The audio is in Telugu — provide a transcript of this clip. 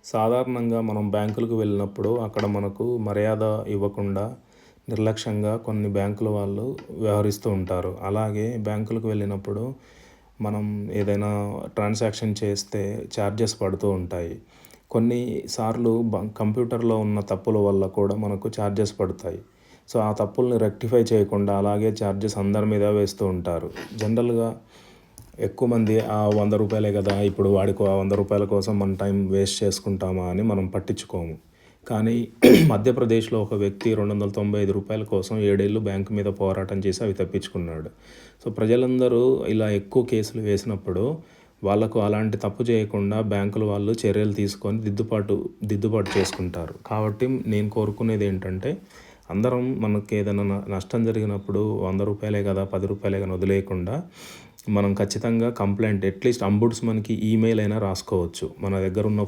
సాధారణంగా మనం బ్యాంకులకు వెళ్ళినప్పుడు అక్కడ మనకు మర్యాద ఇవ్వకుండా నిర్లక్ష్యంగా కొన్ని బ్యాంకుల వాళ్ళు వ్యవహరిస్తూ ఉంటారు. అలాగే బ్యాంకులకు వెళ్ళినప్పుడు మనం ఏదైనా ట్రాన్సాక్షన్ చేస్తే ఛార్జెస్ పడుతూ ఉంటాయి. కొన్నిసార్లు కంప్యూటర్లో ఉన్న తప్పుల వల్ల కూడా మనకు ఛార్జెస్ పడతాయి. సో, ఆ తప్పుల్ని రెక్టిఫై చేయకుండా అలాగే ఛార్జెస్ అందరి మీద వేస్తూ ఉంటారు. జనరల్‌గా ఎక్కువ మంది ఆ రూ. 100 కదా! ఇప్పుడు వాడికి ఆ రూ. 100 కోసం మన టైం వేస్ట్ చేసుకుంటామా అని మనం పట్టించుకోము. కానీ మధ్యప్రదేశ్‌లో ఒక వ్యక్తి రూ. 295 కోసం 7 ఏళ్ళు బ్యాంకు మీద పోరాటం చేసి అవి తప్పించుకున్నాడు. సో, ప్రజలందరూ ఇలా ఎక్కువ కేసులు వేసినప్పుడు వాళ్ళకు అలాంటి తప్పు చేయకుండా బ్యాంకుల వాళ్ళు చర్యలు తీసుకొని దిద్దుబాటు చేసుకుంటారు. కాబట్టి నేను కోరుకునేది ఏంటంటే అందరం మనకి ఏదైనా నష్టం జరిగినప్పుడు రూ. 100 కదా, రూ. 10 అని వదిలేయకుండా మనం ఖచ్చితంగా కంప్లెయింట్ అట్లీస్ట్ అంబుడ్స్‌మన్‌కి ఈమెయిల్ అయినా రాసుకోవచ్చు. మన దగ్గర ఉన్న